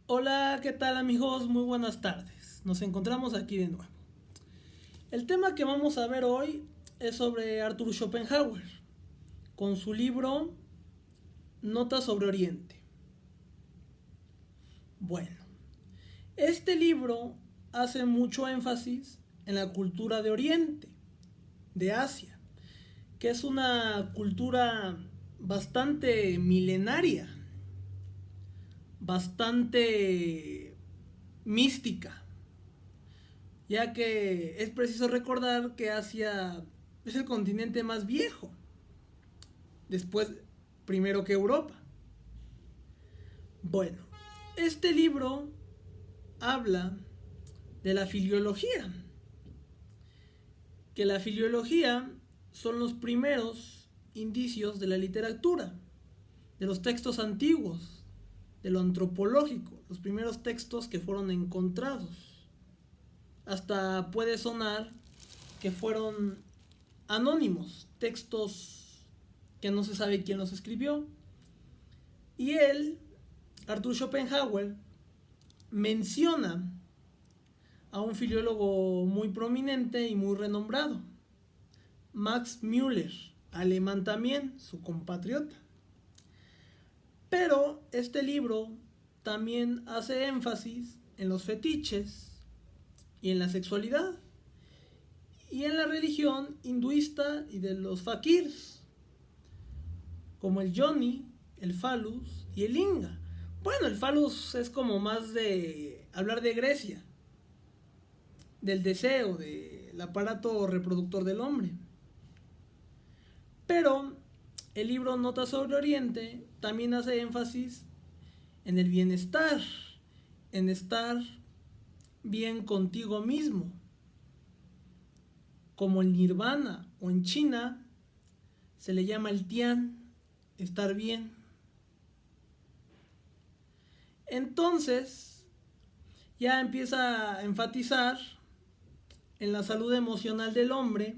Hola, ¿qué tal amigos? Muy buenas tardes. Nos encontramos aquí de nuevo. El tema que vamos a ver hoy es sobre Arthur Schopenhauer, con su libro Notas sobre Oriente. Bueno, este libro hace mucho énfasis en la cultura de Oriente, de Asia, que es una cultura bastante milenaria, bastante mística, ya que es preciso recordar que Asia es el continente más viejo, después primero que Europa. Bueno, este libro habla de la filología, que la filología son los primeros indicios de la literatura, de los textos antiguos, de lo antropológico, los primeros textos que fueron encontrados. Hasta puede sonar que fueron anónimos, textos que no se sabe quién los escribió. Y él, Arthur Schopenhauer, menciona a un filólogo muy prominente y muy renombrado, Max Müller, alemán también, su compatriota. Pero este libro también hace énfasis en los fetiches y en la sexualidad y en la religión hinduista y de los fakirs, como el yoni, el phallus y el linga. Bueno, el phallus es como más de hablar de Grecia, del deseo, del aparato reproductor del hombre. Pero el libro Notas sobre Oriente también hace énfasis en el bienestar, en estar bien contigo mismo, como el nirvana o en China se le llama el tian, estar bien. Entonces ya empieza a enfatizar en la salud emocional del hombre,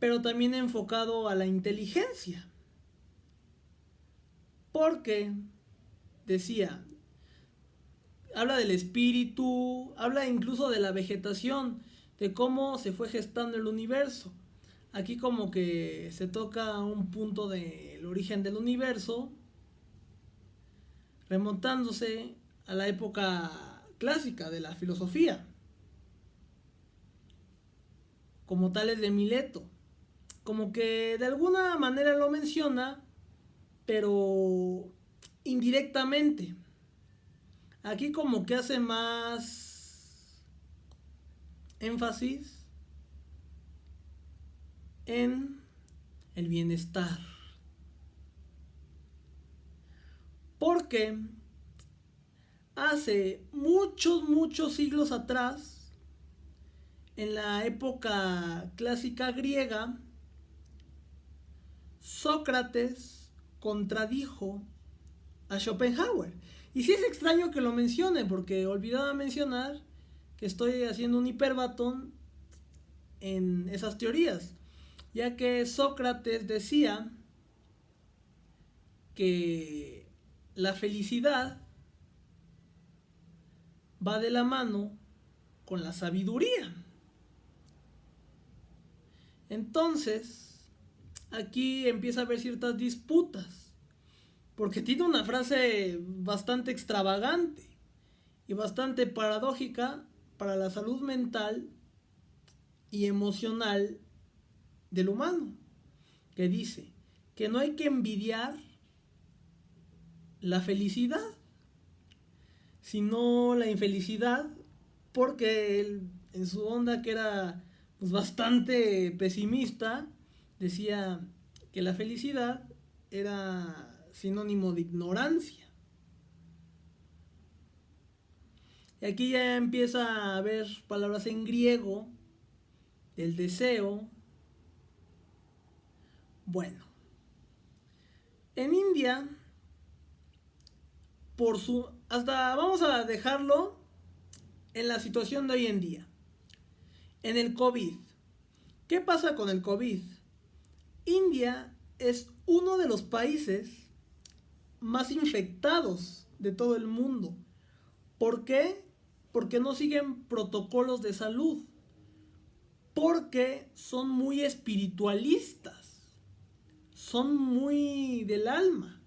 pero también enfocado a la inteligencia. Porque decía, habla del espíritu, habla incluso de la vegetación, de cómo se fue gestando el universo. Aquí como que se toca un punto del origen del universo, remontándose a la época clásica de la filosofía, como Tales de Mileto. Como que de alguna manera lo menciona, pero indirectamente. Aquí como que hace más énfasis en el bienestar. Porque hace muchos siglos atrás, en la época clásica griega, Sócrates contradijo a Schopenhauer. Y sí es extraño que lo mencione, porque olvidaba mencionar que estoy haciendo un hiperbatón en esas teorías, ya que Sócrates decía que la felicidad va de la mano con la sabiduría. Entonces, aquí empieza a haber ciertas disputas, porque tiene una frase bastante extravagante y bastante paradójica para la salud mental y emocional del humano, que dice que no hay que envidiar la felicidad, sino la infelicidad, porque él, en su onda que era pues, bastante pesimista, decía que la felicidad era sinónimo de ignorancia. Y aquí ya empieza a haber palabras en griego del deseo. Bueno, en India, por su... hasta vamos a dejarlo en la situación de hoy en día. En el COVID. ¿Qué pasa con el COVID? India es uno de los países más infectados de todo el mundo. ¿Por qué? Porque no siguen protocolos de salud. Porque son muy espiritualistas. Son muy del alma.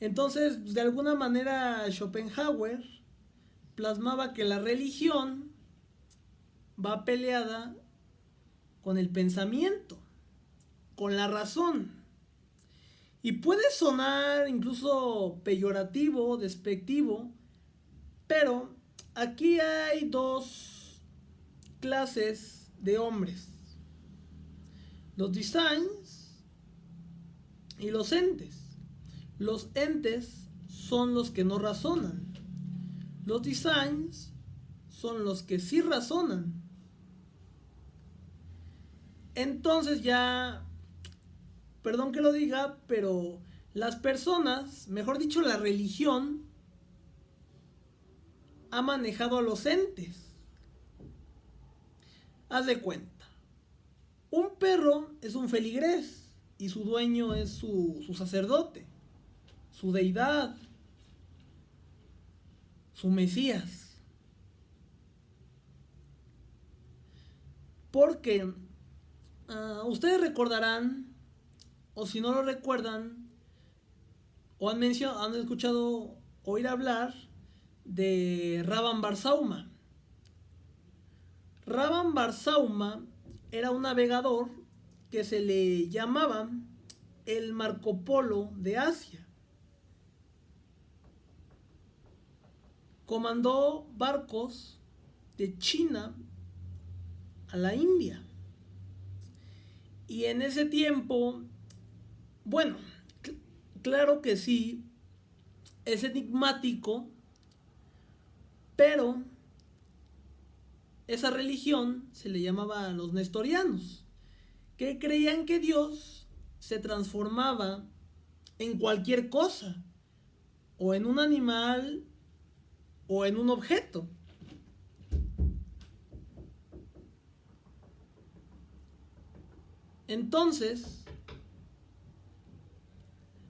Entonces, de alguna manera, Schopenhauer plasmaba que la religión va peleada con el pensamiento, con la razón. Y puede sonar incluso peyorativo, despectivo, pero aquí hay dos clases de hombres: los designs y los entes. Los entes son los que no razonan. Los designs son los que sí razonan. Entonces ya, perdón que lo diga, pero las personas, mejor dicho la religión, ha manejado a los entes. Haz de cuenta, un perro es un feligrés y su dueño es su sacerdote, su deidad, su Mesías. Porque ustedes recordarán, o si no lo recuerdan, o han escuchado oír hablar de Rabban Bar Sauma. Rabban Bar Sauma era un navegador que se le llamaba el Marco Polo de Asia. Comandó barcos de China a la India. Y en ese tiempo, bueno, claro que sí, es enigmático, pero esa religión se le llamaba a los nestorianos, que creían que Dios se transformaba en cualquier cosa, o en un animal, o en un objeto. Entonces,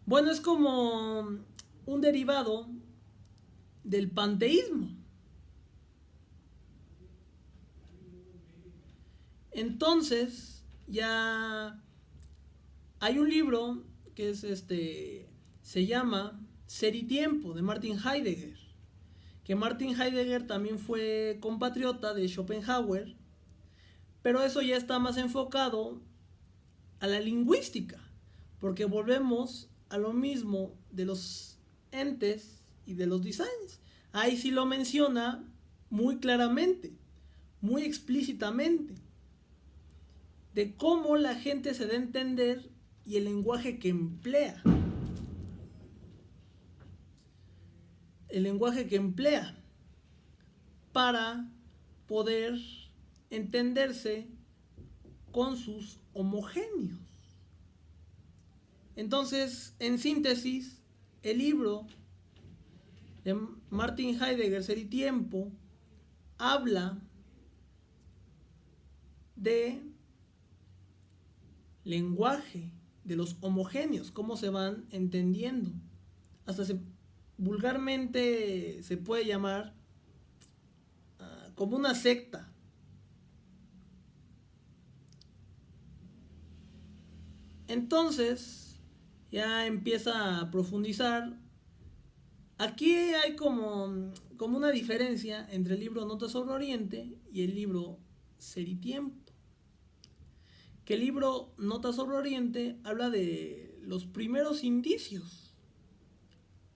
bueno, es como un derivado del panteísmo. Entonces, ya hay un libro que es se llama Ser y Tiempo, de Martin Heidegger. Que Martin Heidegger también fue compatriota de Schopenhauer, pero eso ya está más enfocado a la lingüística, porque volvemos a lo mismo de los entes y de los designs. Ahí sí lo menciona muy claramente, muy explícitamente, de cómo la gente se da a entender y el lenguaje que emplea. El lenguaje que emplea para poder entenderse con sus homogéneos. Entonces, en síntesis, el libro de Martin Heidegger, Ser y Tiempo, habla de lenguaje, de los homogéneos, cómo se van entendiendo. Hasta vulgarmente se puede llamar como una secta. Entonces ya empieza a profundizar. Aquí hay como una diferencia entre el libro Notas sobre Oriente y el libro Ser y Tiempo. Que el libro Notas sobre Oriente habla de los primeros indicios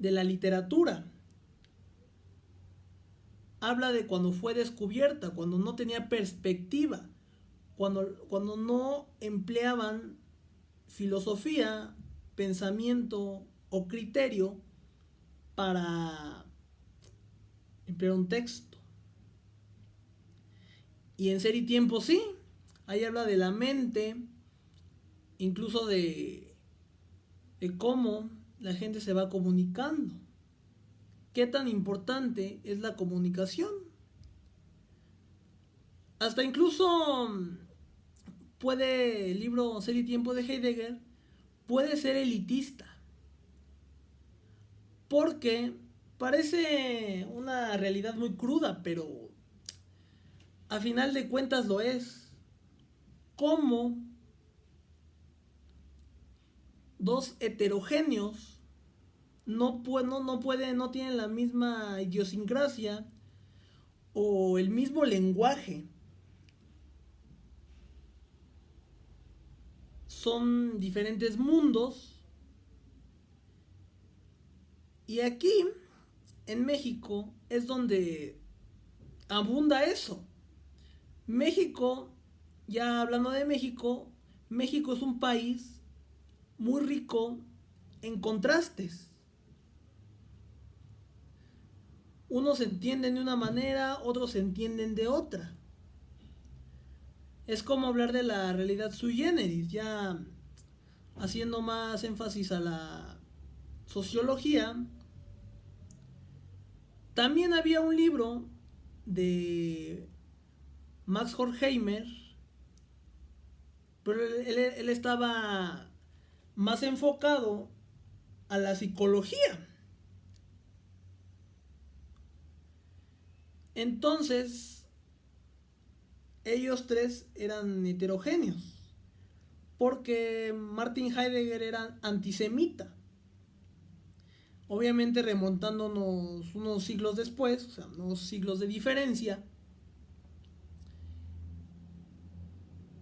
de la literatura. Habla de cuando fue descubierta, cuando no tenía perspectiva, cuando no empleaban filosofía, pensamiento o criterio para emplear un texto. Y en Ser y Tiempo sí, ahí habla de la mente, incluso de cómo la gente se va comunicando. ¿Qué tan importante es la comunicación? Hasta incluso puede el libro Ser y Tiempo de Heidegger puede ser elitista. Porque parece una realidad muy cruda, pero a final de cuentas lo es. Cómo dos heterogéneos no tienen la misma idiosincrasia o el mismo lenguaje. Son diferentes mundos. Y aquí, en México, es donde abunda eso. México, ya hablando de México, México es un país muy rico en contrastes. Unos se entienden de una manera, otros se entienden de otra. Es como hablar de la realidad sui generis, ya haciendo más énfasis a la sociología. También había un libro de Max Horkheimer, pero él estaba más enfocado a la psicología. Entonces, ellos tres eran heterogéneos, porque Martin Heidegger era antisemita. Obviamente remontándonos unos siglos después, o sea, unos siglos de diferencia.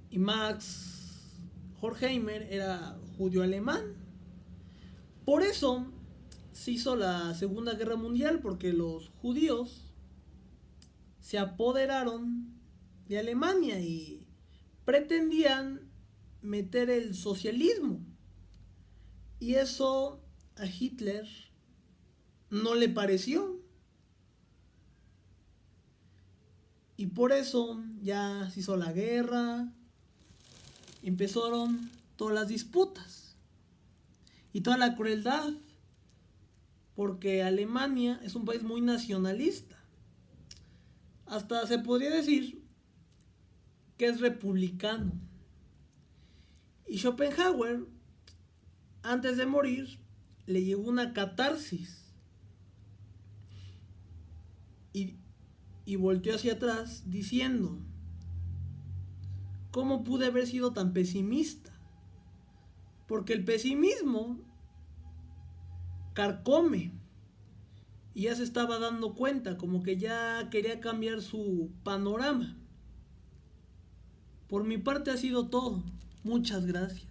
Y Max Horkheimer era judío alemán. Por eso se hizo la Segunda Guerra Mundial, porque los judíos se apoderaron de Alemania y pretendían meter el socialismo. Y eso a Hitler no le pareció. Y por eso ya se hizo la guerra. Empezaron todas las disputas y toda la crueldad, porque Alemania es un país muy nacionalista. Hasta se podría decir que es republicano. Y Schopenhauer, antes de morir, le llegó una catarsis. Y volteó hacia atrás diciendo: ¿cómo pude haber sido tan pesimista? Porque el pesimismo carcome. Y ya se estaba dando cuenta, como que ya quería cambiar su panorama. Por mi parte ha sido todo. Muchas gracias.